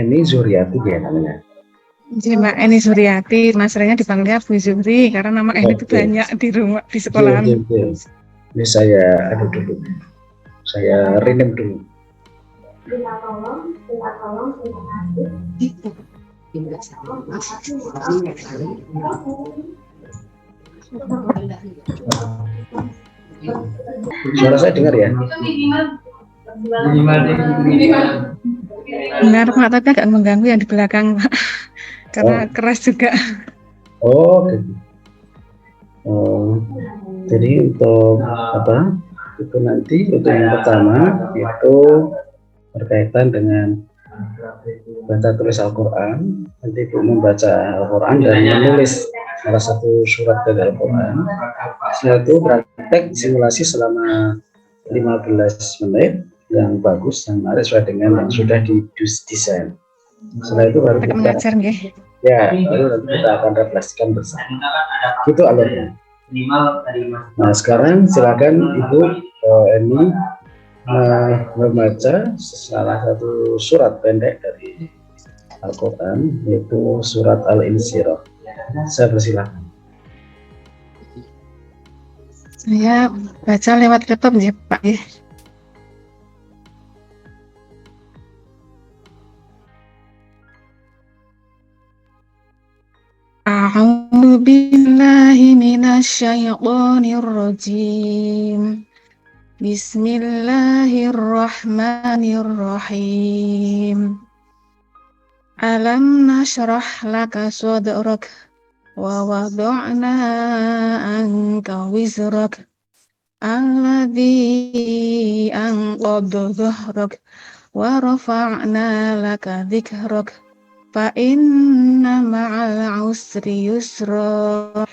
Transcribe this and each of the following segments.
Eni Zuriati ya namanya. Mbak Eni Suryati, Mas Renya dipanggil Bu Zuri karena nama Eni itu banyak di rumah di sekolahan. Ini saya dulu. Saya rename dulu. Suara saya dengar ya? Benar Pak, tapi agak mengganggu yang di belakang Pak, karena keras juga. Gitu. Jadi untuk apa? Itu nanti untuk yang pertama itu berkaitan dengan baca tulis Al-Quran. Nanti Ibu membaca Al-Quran dan menulis salah satu surat dari Al-Quran. Setelah itu praktek simulasi selama 15 menit yang bagus, yang menarik sesuai dengan yang sudah didesain. Setelah itu baru kita mengajar, baru nanti kita akan refleksikan bersama. Itu alurnya. Nah sekarang silakan Ibu Eni membaca salah satu surat pendek dari Al-Quran, yaitu surat Al-Insyirah. Saya persilahkan. Saya baca lewat laptop ya Pak ya. A'udzu billahi minasyaitonir rajim. Bismillahirrahmanirrahim. Alam nashrah laka sadrak wa wada'na anka wizrak alladzi anqadha dhahrak wa rafa'na laka dhikrak fa inna ma'al usri yusra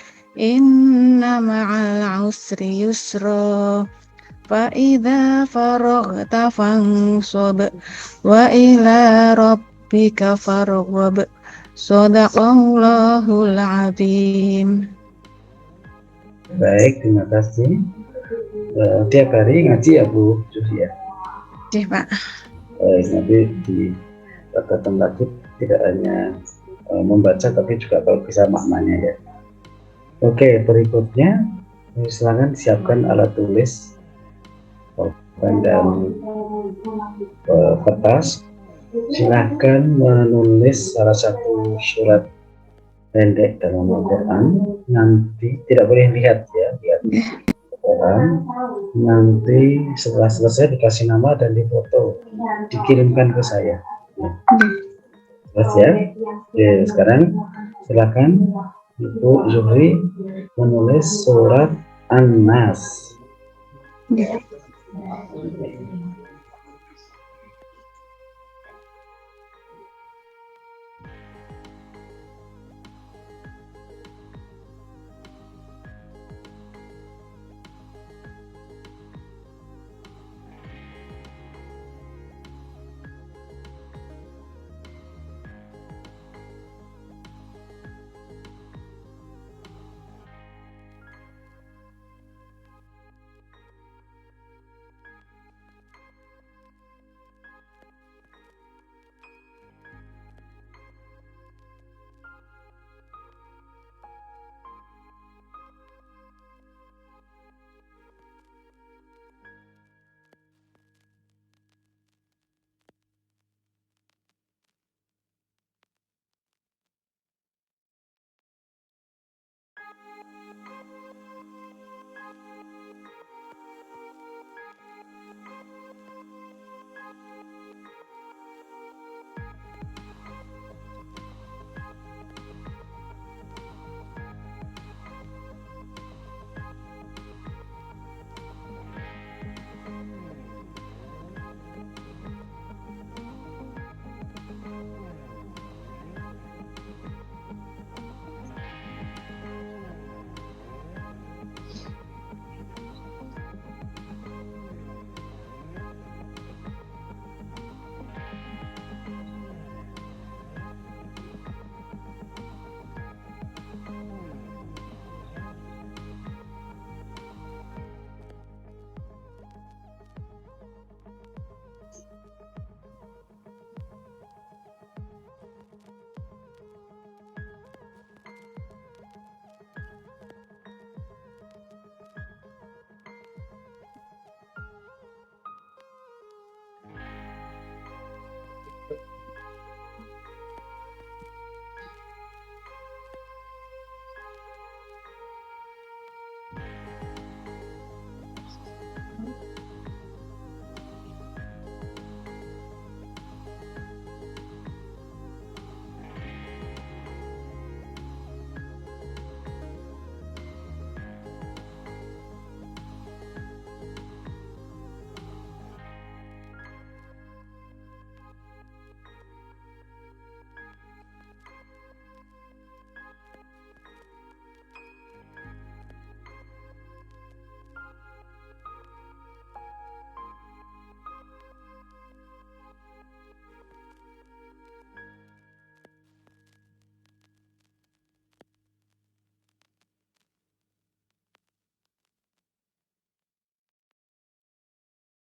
fa idza faraghta fansab wa ila rabbika farghab. Shadaqallahul azim. Baik, terima kasih. Tiap hari ngaji ya Bu Julia? Iya Pak. Nanti di catatan lagi tidak hanya membaca tapi juga kalau bisa maknanya ya. Oke, berikutnya silakan siapkan alat tulis dan kertas. Silakan menulis salah satu surat pendek dalam Al-Quran. Nanti tidak boleh lihat ya, lihat Al-Quran. Nanti setelah selesai dikasih nama dan difoto, dikirimkan ke saya. Jelas ya? Oke, sekarang silakan Ibu Zuhri menulis surat An-Nas.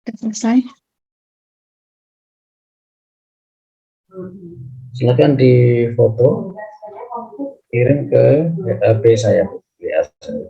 Sudah selesai. Silakan di foto, kirim ke HP saya, WA saya.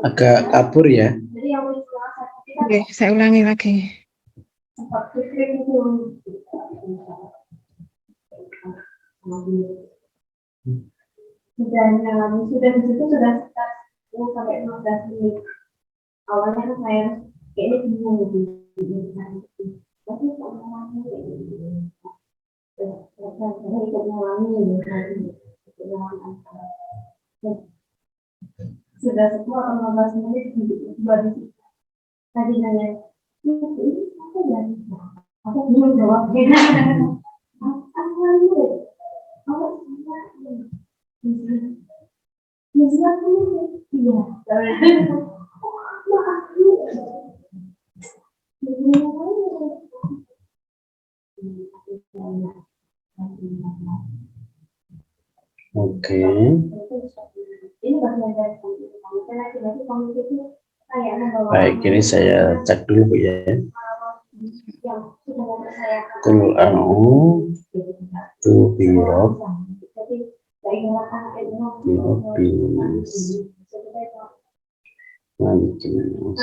Agak kabur ya. Oke, saya ulangi lagi. Sudah di situ sudah sekitar 10 sampai 15 menit. Awalnya kan saya kayaknya bingung gitu. Tapi sudah 10 atau 15 menit baru tadi nanya ini apa ya? Aku belum jawabnya. Oke. Baik, ini saya cek dulu Bu ya. Qul a'udzu birabbin nas, malikin nas,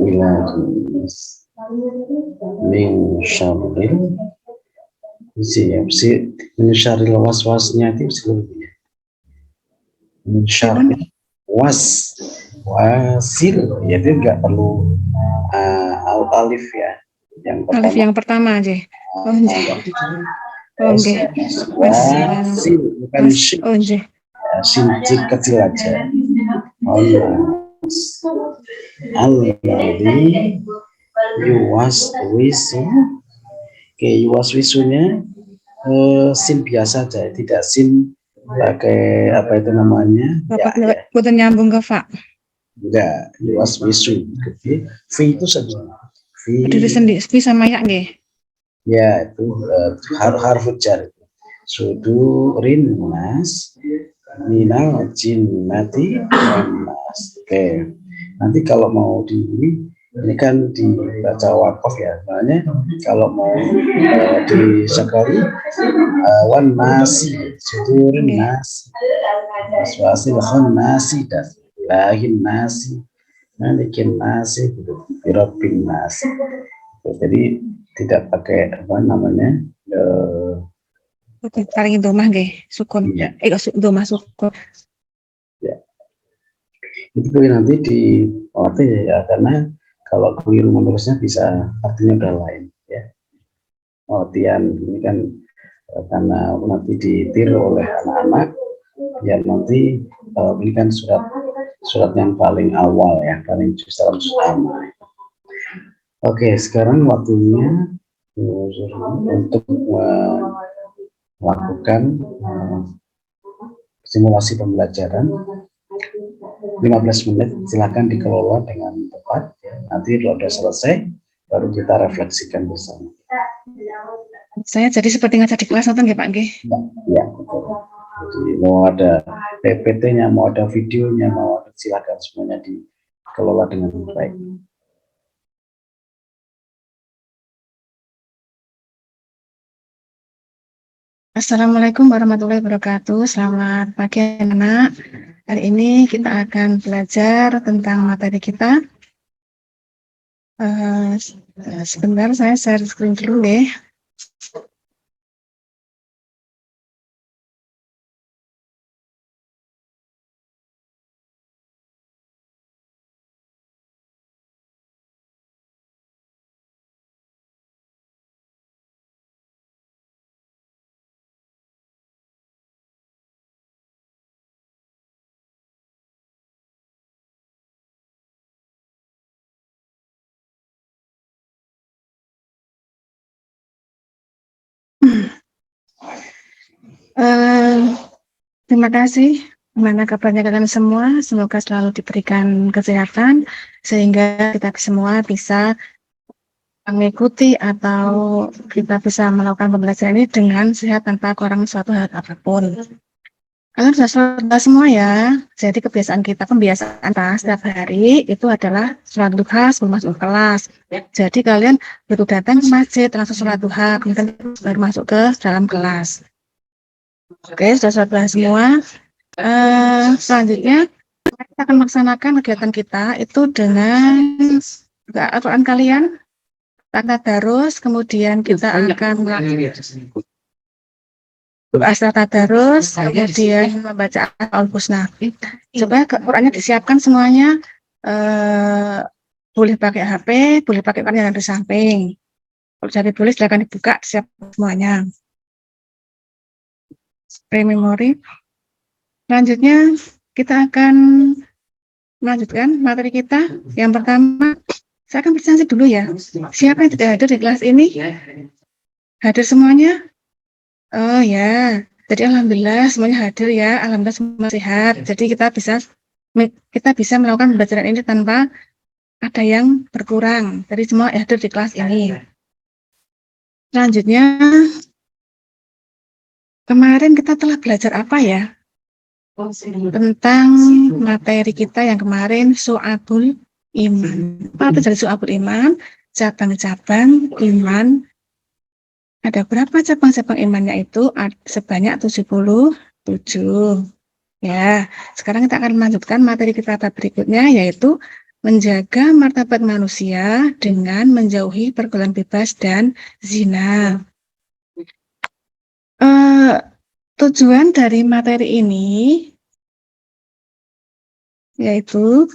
ilahin nas, min syarril min syarril waswasnya itu sebelumnya. Min syarril wasil, ya itu enggak perlu alif ya. Alif yang pertama aja. Oh, oke. Wasil bukan shin. Oh, Shin kecil aja. Alladzi yuwaswisu. Oke, yuwaswisunya sin biasa aja, tidak sin pakai apa itu namanya? Bapak bukan nyambung ke fa. Enggak, yuwaswisu. Oke. V itu saja. Berdiri sendiri, V sama ya nggih. Ya, itu harfu jar. Sudurin nas minal jinnati wan nas. Oke. Nanti kalau mau ini kan dibaca wakaf ya. Makanya kalau mau di sekali wan nasi, sudurin nasi, waswasil nasi dan lahin nasi, malikin nasi, gitu. Birabbin nasi. Jadi tidak pakai apa namanya paling domah nggih sukun. Ya. Domah sukun. Ya. Itu nanti dilatih ya, karena kalau keliru menerusnya bisa artinya udah lain ya. Latihan ini kan karena nanti ditiru oleh anak-anak ya, nanti ini kan surat yang paling awal ya, paling justru utama. Oke, sekarang waktunya untuk melakukan simulasi pembelajaran 15 menit. Silakan dikelola dengan tepat. Nanti kalau sudah selesai, baru kita refleksikan bersama. Saya jadi seperti ngajar di kelas nonton nggih Pak nggih. Ya, betul. Jadi mau ada PPT-nya, mau ada videonya, mau ada, silakan semuanya dikelola dengan baik. Assalamualaikum warahmatullahi wabarakatuh. Selamat pagi anak. Hari ini kita akan belajar tentang materi kita. Sebentar saya share screen dulu deh. Terima kasih. Gimana kabarnya kalian semua? Semoga selalu diberikan kesehatan sehingga kita semua bisa mengikuti atau kita bisa melakukan pembelajaran ini dengan sehat tanpa kurang suatu hal apapun. Kalian sudah sholat semua ya. Jadi kebiasaan kita, pembiasaan kita setiap hari itu adalah sholat duha sebelum masuk kelas. Jadi kalian baru datang ke masjid langsung sholat duha, kemudian baru masuk ke dalam kelas. Oke, sudah sholat duha semua. Selanjutnya kita akan melaksanakan kegiatan kita itu dengan Al-Quran kalian, tanda tadarus, kemudian kita akan doa tadarus, kemudian membaca Al-Husna. Coba Qurannya disiapkan semuanya, boleh pakai HP, boleh pakai Quran yang di samping. Kalau jadi boleh silakan dibuka, siap semuanya. Memori. Selanjutnya kita akan melanjutkan materi kita. Yang pertama, saya akan presentasi dulu ya. Siapa yang tidak hadir di kelas ini? Hadir semuanya? Oh ya, jadi alhamdulillah semuanya hadir ya. Alhamdulillah semua sehat. Jadi kita bisa melakukan pembelajaran ini tanpa ada yang berkurang. Jadi semua hadir di kelas ini. Selanjutnya, kemarin kita telah belajar apa ya? Tentang materi kita yang kemarin Syu'abul Iman. Apa itu dari Syu'abul Iman? Cabang-cabang iman. Ada berapa cabang-cabang imannya itu? Sebanyak 77. Ya, sekarang kita akan melanjutkan materi kita berikutnya, yaitu menjaga martabat manusia dengan menjauhi pergaulan bebas dan zina. Tujuan dari materi ini yaitu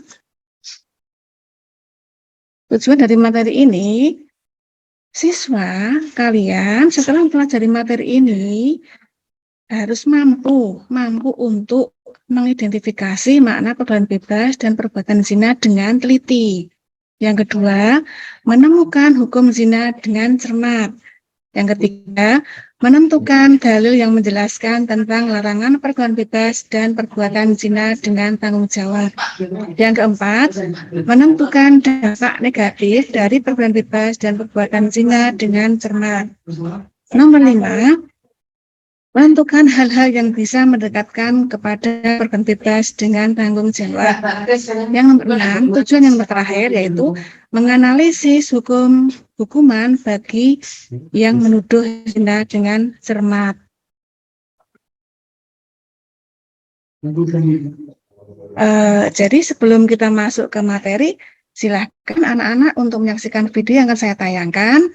siswa kalian setelah mempelajari materi ini harus mampu untuk mengidentifikasi makna pergaulan bebas dan perbuatan zina dengan teliti. Yang kedua, menemukan hukum zina dengan cermat. Yang ketiga, menentukan dalil yang menjelaskan tentang larangan pergaulan bebas dan perbuatan zina dengan tanggung jawab. Yang keempat, menentukan dampak negatif dari pergaulan bebas dan perbuatan zina dengan cermat. Nomor 5, menentukan hal-hal yang bisa mendekatkan kepada pergaulan bebas dengan tanggung jawab. Yang nomor 6, tujuan yang terakhir yaitu menganalisis hukuman bagi yang menuduh zina dengan cermat. Jadi sebelum kita masuk ke materi, silakan anak-anak untuk menyaksikan video yang akan saya tayangkan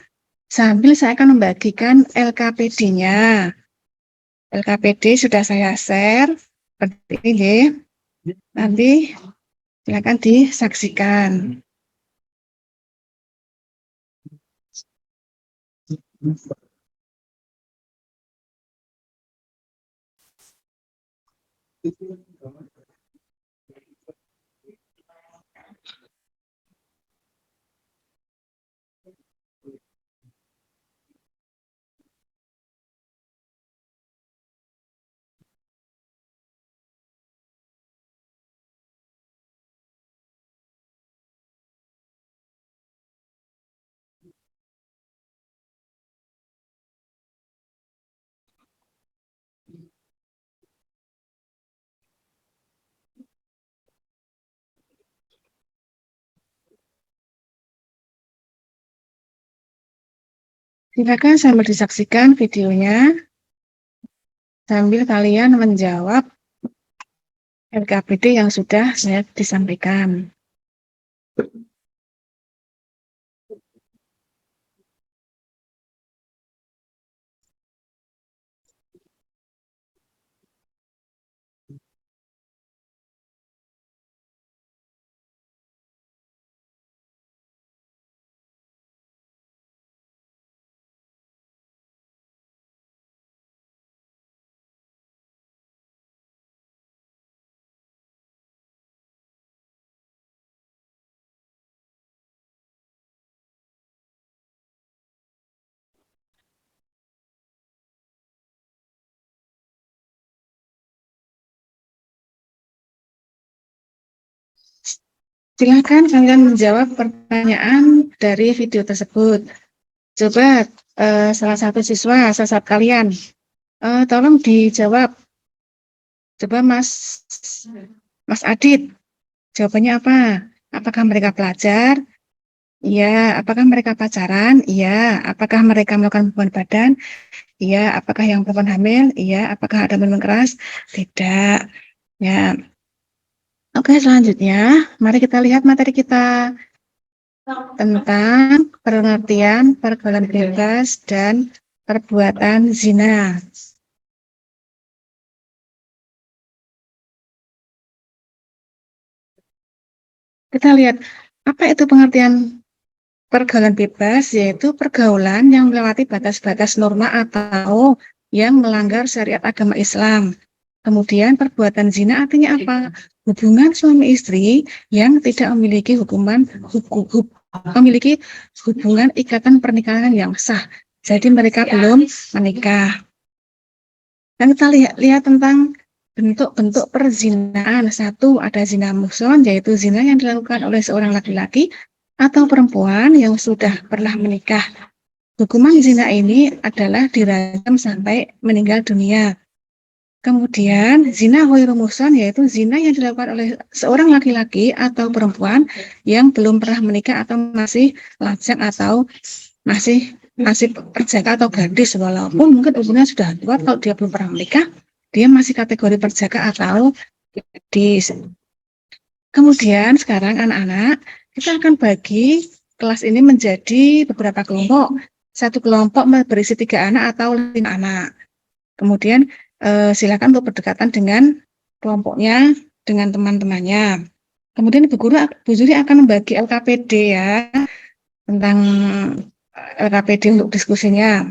sambil saya akan membagikan LKPD-nya. LKPD sudah saya share seperti ini. Nanti silakan disaksikan. Silakan sambil disaksikan videonya, sambil kalian menjawab LKPD yang sudah saya disampaikan. Silakan kalian menjawab pertanyaan dari video tersebut. Coba salah satu siswa, salah kalian, tolong dijawab. Coba Mas Adit, jawabannya apa? Apakah mereka pelajar? Iya. Apakah mereka pacaran? Iya. Apakah mereka melakukan hubungan badan? Iya. Apakah yang perempuan hamil? Iya. Apakah ada minuman keras? Tidak. Ya. Oke, selanjutnya mari kita lihat materi kita tentang pengertian pergaulan bebas dan perbuatan zina. Kita lihat apa itu pengertian pergaulan bebas, yaitu pergaulan yang melewati batas-batas norma atau yang melanggar syariat agama Islam. Kemudian perbuatan zina artinya apa? Hubungan suami istri yang tidak memiliki memiliki hubungan ikatan pernikahan yang sah. Jadi mereka belum menikah. Dan kita lihat tentang bentuk-bentuk perzinaan. Satu, ada zina muhson, yaitu zina yang dilakukan oleh seorang laki-laki atau perempuan yang sudah pernah menikah. Hukuman zina ini adalah dirajam sampai meninggal dunia. Kemudian zina ghairu muhsan, yaitu zina yang dilakukan oleh seorang laki-laki atau perempuan yang belum pernah menikah atau masih lajang atau masih perjaka atau gadis, walaupun mungkin umurnya sudah tua. Kalau dia belum pernah menikah, dia masih kategori perjaka atau gadis. Kemudian sekarang anak-anak, kita akan bagi kelas ini menjadi beberapa kelompok. Satu kelompok berisi 3 anak atau 5 anak. Kemudian silakan untuk berdekatan dengan kelompoknya, dengan teman-temannya. Kemudian Bu Juri akan membagi LKPD ya, tentang LKPD untuk diskusinya.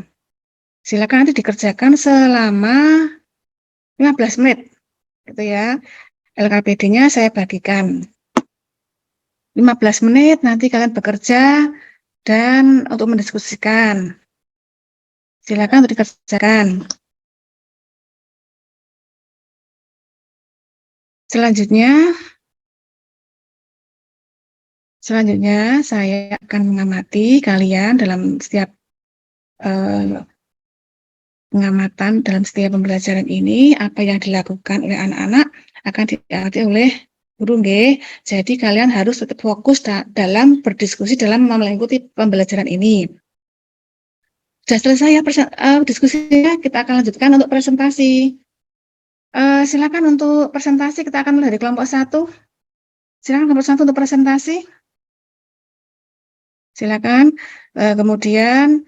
Silakan nanti dikerjakan selama 15 menit. Gitu ya. LKPD-nya saya bagikan. 15 menit nanti kalian bekerja dan untuk mendiskusikan. Silakan untuk dikerjakan. Selanjutnya saya akan mengamati kalian dalam setiap pengamatan dalam setiap pembelajaran ini. Apa yang dilakukan oleh anak-anak akan diamati oleh guru. Jadi kalian harus tetap fokus dalam berdiskusi dalam mengikuti pembelajaran ini. Sudah selesai ya diskusinya, kita akan lanjutkan untuk presentasi. Silakan untuk presentasi, kita akan mulai dari kelompok 1. Silakan kelompok 1 untuk presentasi. Silakan. Kemudian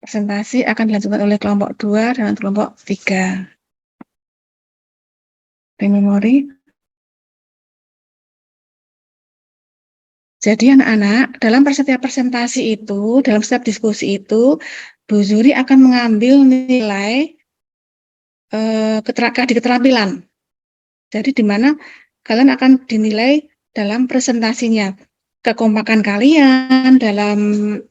presentasi akan dilanjutkan oleh kelompok 2 dan kelompok 3. Memori. Jadi anak-anak, dalam setiap presentasi itu, dalam setiap diskusi itu, Bu Zuri akan mengambil nilai keterampilan. Jadi di mana kalian akan dinilai dalam presentasinya, kekompakan kalian dalam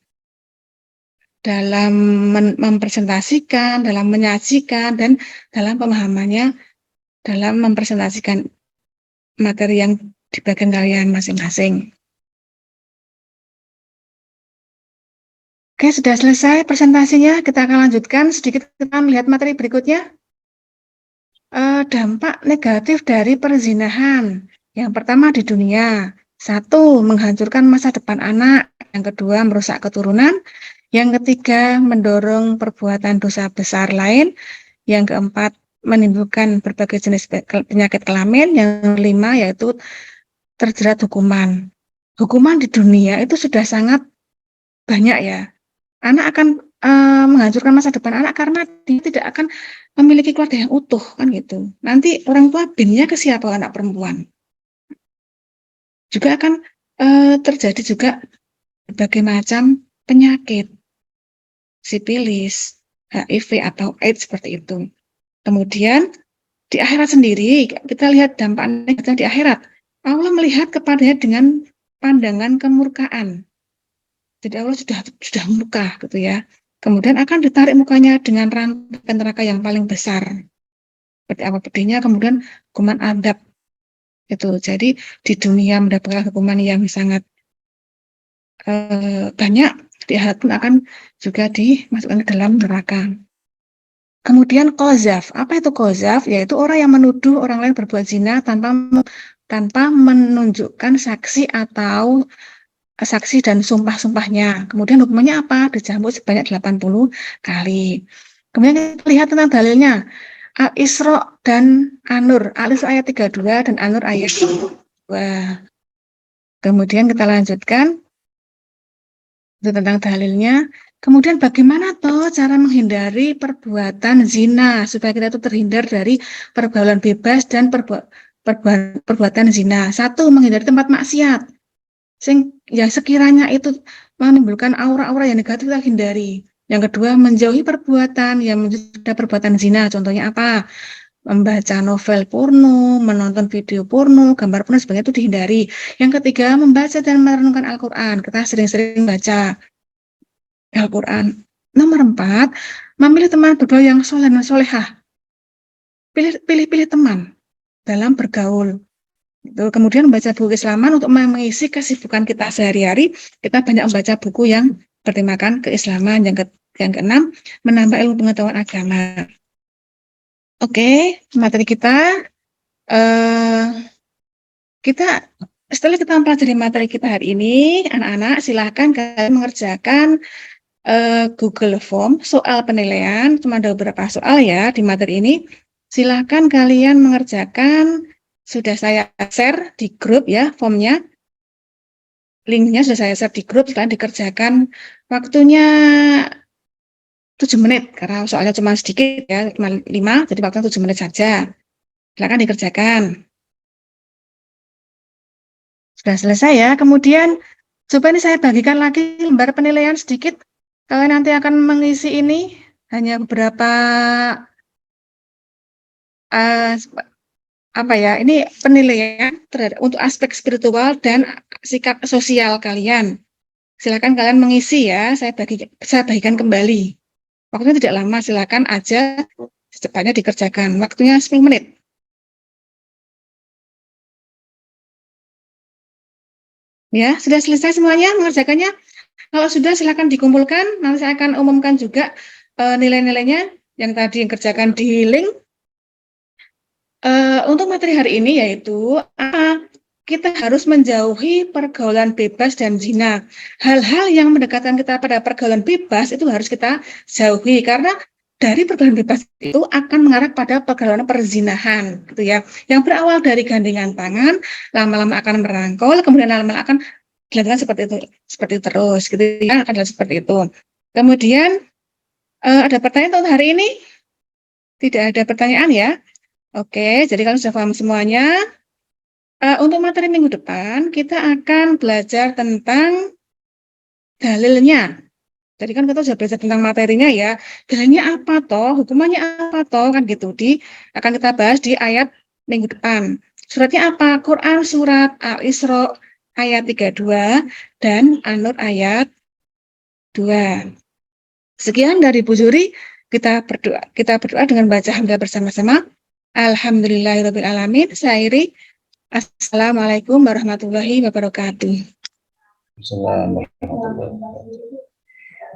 mempresentasikan, dalam menyajikan, dan dalam pemahamannya dalam mempresentasikan materi yang di bagian kalian masing-masing. Oke, sudah selesai presentasinya. Kita akan lanjutkan sedikit, kita melihat materi berikutnya. Dampak negatif dari perzinahan. Yang pertama di dunia. 1, menghancurkan masa depan anak. Yang kedua, merusak keturunan. Yang ketiga, mendorong perbuatan dosa besar lain. Yang keempat, menimbulkan berbagai jenis penyakit kelamin. Yang kelima, yaitu terjerat hukuman. Hukuman di dunia itu sudah sangat banyak ya. Anak akan menghancurkan masa depan anak karena dia tidak akan memiliki keluarga yang utuh, kan gitu. Nanti orang tua binnya ke siapa anak perempuan. Juga akan terjadi juga berbagai macam penyakit, sipilis, HIV atau AIDS seperti itu. Kemudian di akhirat sendiri kita lihat dampak negatif di akhirat. Allah melihat kepadanya dengan pandangan kemurkaan. Jadi Allah sudah murka gitu ya. Kemudian akan ditarik mukanya dengan rantai neraka yang paling besar. Seperti apa pedihnya, kemudian hukuman adab itu. Jadi di dunia mendapatkan hukuman yang sangat banyak, di akhirat pun akan juga dimasukkan ke dalam neraka. Kemudian qazaf. Apa itu qazaf? Yaitu orang yang menuduh orang lain berbuat zina tanpa menunjukkan saksi atau saksi dan sumpah-sumpahnya. Kemudian hukumannya apa? Dicambuk sebanyak 80 kali. Kemudian kita lihat tentang dalilnya. Al-Isra dan An-Nur. Al-Isra ayat 32 dan An-Nur ayat 2. Kemudian kita lanjutkan itu tentang dalilnya. Kemudian bagaimana toh cara menghindari perbuatan zina supaya kita itu terhindar dari pergaulan bebas dan perbuatan zina. Satu, menghindari tempat maksiat. Ya sekiranya itu menimbulkan aura-aura yang negatif kita hindari. Yang kedua, menjauhi perbuatan yang menjadi perbuatan zina. Contohnya apa? Membaca novel porno, menonton video porno, gambar porno sebagainya itu dihindari. Yang ketiga, membaca dan merenungkan Al-Quran. Kita sering-sering baca Al-Quran. Nomor 4, memilih teman bergaul yang soleh dan solehah. Pilih-pilih teman dalam bergaul. Kemudian membaca buku Keislaman untuk mengisi kesibukan kita sehari-hari. Kita banyak membaca buku yang bertemakan keislaman. Yang keenam, menambah ilmu pengetahuan agama. Oke, materi kita setelah kita mempelajari materi kita hari ini, anak-anak silahkan kalian mengerjakan Google Form soal penilaian. Cuma ada beberapa soal ya di materi ini. Silahkan kalian mengerjakan. Sudah saya share di grup ya formnya. Linknya sudah saya share di grup, silahkan dikerjakan. Waktunya 7 menit, karena soalnya cuma sedikit ya, cuma 5, jadi waktunya 7 menit saja. Silahkan dikerjakan. Sudah selesai ya. Kemudian coba ini saya bagikan lagi lembar penilaian sedikit. Kalian nanti akan mengisi ini hanya beberapa ini penilaian untuk aspek spiritual dan sikap sosial kalian. Silakan kalian mengisi ya, saya bagikan kembali. Waktunya tidak lama, silakan aja secepatnya dikerjakan. Waktunya 10 menit. Ya, sudah selesai semuanya mengerjakannya? Kalau sudah silakan dikumpulkan, nanti saya akan umumkan juga nilai-nilainya yang tadi yang kerjakan di link. Untuk materi hari ini yaitu kita harus menjauhi pergaulan bebas dan zina. Hal-hal yang mendekatkan kita pada pergaulan bebas itu harus kita jauhi karena dari pergaulan bebas itu akan mengarah pada pergaulan perzinahan, gitu ya. Yang berawal dari gandengan tangan, lama-lama akan merangkul, kemudian lama-lama akan dilakukan seperti itu terus, gitu ya, akan seperti itu. Kemudian ada pertanyaan untuk hari ini? Tidak ada pertanyaan ya? Oke, jadi kalau sudah paham semuanya, untuk materi minggu depan kita akan belajar tentang dalilnya. Jadi kan kita sudah belajar tentang materinya ya, dalilnya apa toh, hukumannya apa toh, kan gitu. Akan kita bahas di ayat minggu depan. Suratnya apa? Quran surat Al-Isra ayat 32 dan An-Nur ayat 2. Sekian dari Bu Zuri, kita berdoa dengan baca hamdalah bersama-sama. Alhamdulillahirrahmanirrahim. Saya akhiri. Assalamualaikum warahmatullahi wabarakatuh.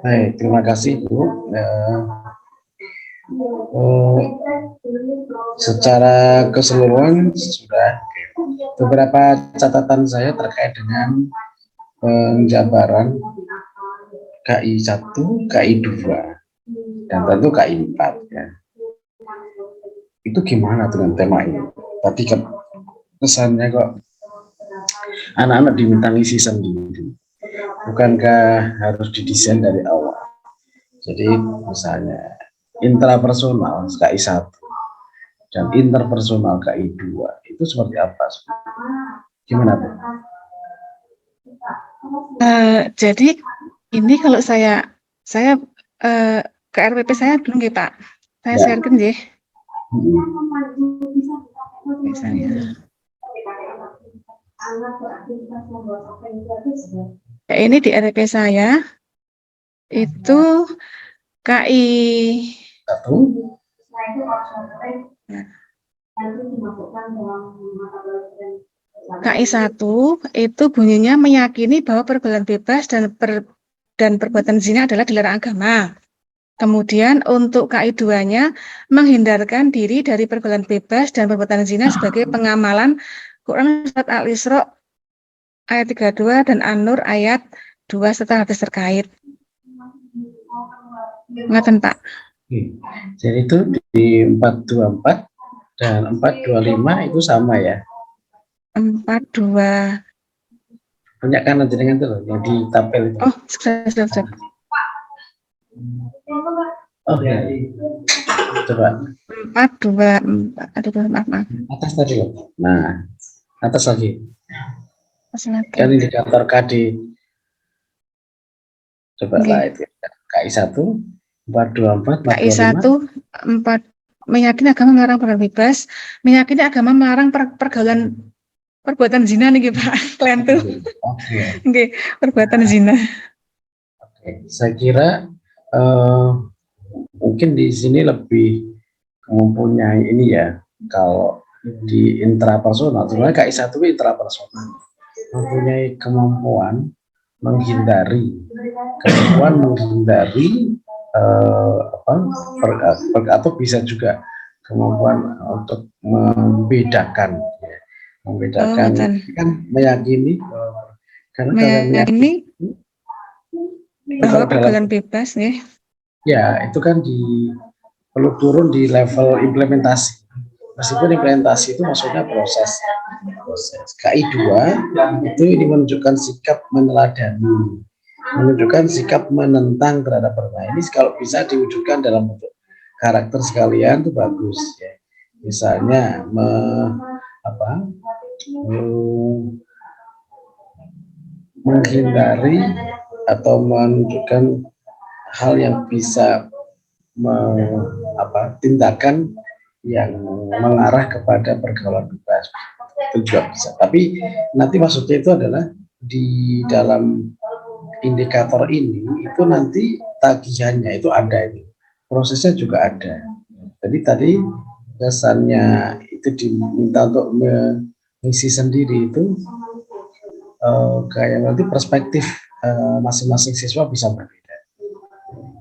Baik, terima kasih Bu. Secara keseluruhan sudah beberapa catatan saya terkait dengan penjabaran KI 1, KI 2, dan tentu KI 4 ya. Itu gimana dengan tema ini? Tadi kan kesannya kok anak-anak diminta ngisi sendiri. Bukankah harus didesain dari awal? Jadi misalnya intrapersonal KI 1 dan interpersonal KI 2 itu seperti apa? Gimana tuh? Jadi ini kalau saya ke RPP saya dulu nggih Pak. Saya Ya. sharekan nggih. Hmm. Misalnya. Ya, ini di RPP saya itu KI 1, KI 1 itu bunyinya meyakini bahwa pergaulan bebas dan perbuatan zina adalah dilarang agama. Kemudian untuk KI 2-nya menghindarkan diri dari pergaulan bebas dan perbuatan zina sebagai pengamalan Quran Surat Al-Isra ayat 32 dan An-Nur ayat 2 serta hadis terkait. Ngaten Pak. Jadi itu di 424 dan 425 itu sama ya. 42. Punya kanan jenengan tuh loh, yang di tabel itu. Oh, sudah. Oh ya. Coba 424. Aduh, maaf. atas tadi loh. Nah, atas lagi. Pas lagi. Kan indikator KD. Coba Oke. lah itu. KI 1, 424, KI 425. 1, 4 meyakini agama melarang pergaulan bebas, meyakini agama melarang pergaulan perbuatan zina nih Pak. Kalian tuh. Oke. Oke, perbuatan zina. Oke. Saya kira mungkin di sini lebih mempunyai ini ya. Kalau di intrapersonal, sebenarnya KI 1 itu intrapersonal, mempunyai kemampuan menghindari atau bisa juga kemampuan untuk membedakan kan meyakini karena kalau meyakini bahwa pergaulan bebas ya itu kan perlu turun di level implementasi. Meskipun implementasi itu maksudnya proses. KI 2 itu ini menunjukkan sikap meneladani, menunjukkan sikap menentang terhadap perkara ini. Kalau bisa diwujudkan dalam bentuk karakter sekalian itu bagus ya. Misalnya menghindari atau menunjukkan hal yang bisa tindakan yang mengarah kepada pergaulan bebas itu juga bisa. Tapi nanti maksudnya itu adalah di dalam indikator ini itu nanti tagihannya itu ada, ini prosesnya juga ada. Jadi tadi kesannya itu diminta untuk mengisi sendiri itu kayak nanti perspektif masing-masing siswa bisa berbeda.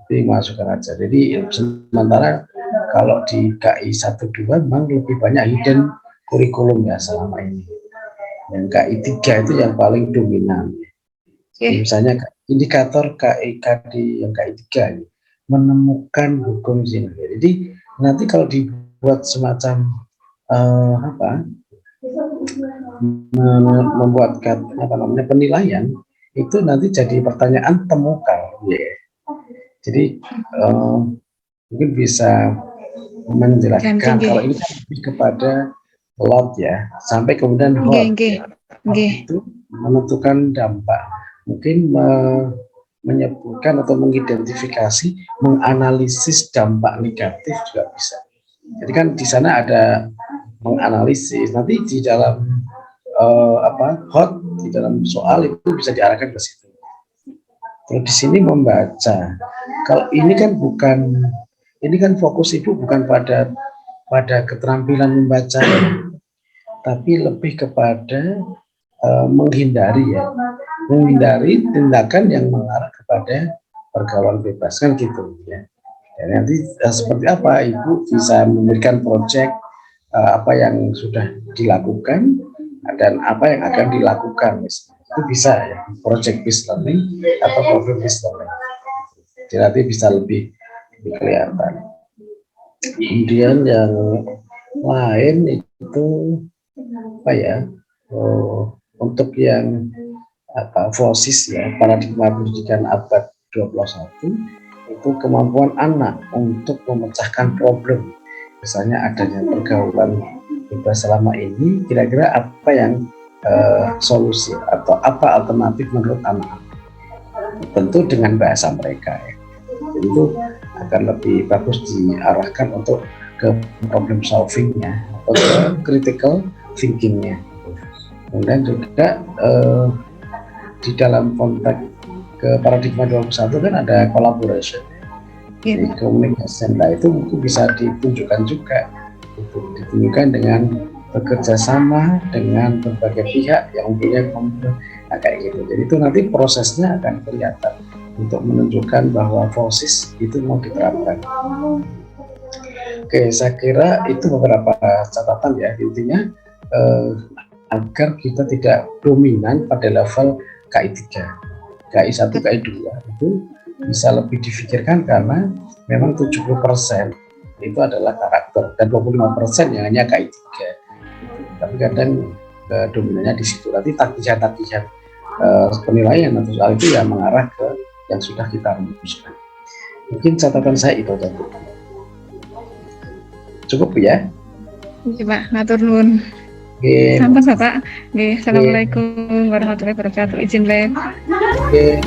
Jadi masukkan aja. Jadi sementara kalau di KI 1-2 memang lebih banyak hidden kurikulum ya selama ini. Yang KI 3 itu yang paling dominan. Misalnya indikator KD yang KI 3 ini menemukan hukum zina. Jadi nanti kalau dibuat semacam membuat penilaian itu nanti jadi pertanyaan temukan. Jadi mungkin bisa menjelaskan kalau ini kan lebih kepada lot ya, sampai kemudian hot itu menentukan dampak, mungkin menyebutkan atau mengidentifikasi, menganalisis dampak negatif juga bisa. Jadi kan di sana ada menganalisis, nanti di dalam hot di dalam soal itu bisa diarahkan ke situ. Terus di sini membaca. Kalau ini kan fokus ibu bukan pada keterampilan membaca, tapi lebih kepada menghindari tindakan yang mengarah kepada pergaulan bebas kan gitu ya. Dan nanti seperti apa ibu bisa memberikan proyek apa yang sudah dilakukan dan apa yang akan dilakukan, itu bisa ya project based learning atau problem based learning. Jadi nanti bisa lebih kelihatan. Kemudian yang lain itu apa ya? Untuk yang FOSIS ya, paradigma pendidikan abad 21, itu kemampuan anak untuk memecahkan problem. Misalnya adanya pergaulan bebas selama ini, kira-kira apa yang solusi atau apa alternatif menurut anak? Tentu dengan bahasa mereka ya. Jadi itu akan lebih bagus diarahkan untuk ke problem solvingnya atau ke critical thinkingnya. Kemudian juga di dalam konteks ke paradigma 21 kan ada collaboration, jadi communication. Nah itu mungkin bisa ditunjukkan juga, ditunjukkan dengan bekerja sama dengan berbagai pihak yang punya kemampuan, nah, kayak gitu. Jadi itu nanti prosesnya akan kelihatan untuk menunjukkan bahwa FOSIS itu mau diterapkan. Oke, saya kira itu beberapa catatan ya, intinya agar kita tidak dominan pada level KI 3, KI 1, KI 2 itu bisa lebih difikirkan karena memang 70% itu adalah karakter dan 25% yang hanya KI 3. Tapi kadang dominannya di situ. Nanti tagihan-tagihan penilaian atau soal itu ya mengarah ke yang sudah kita rumuskan. Mungkin catatan saya itu tadi. Cukup ya? Oke Pak, matur nuwun. Oke. Sampun Bapak. Nggih, assalamualaikum warahmatullahi wabarakatuh. Izin live. Oke.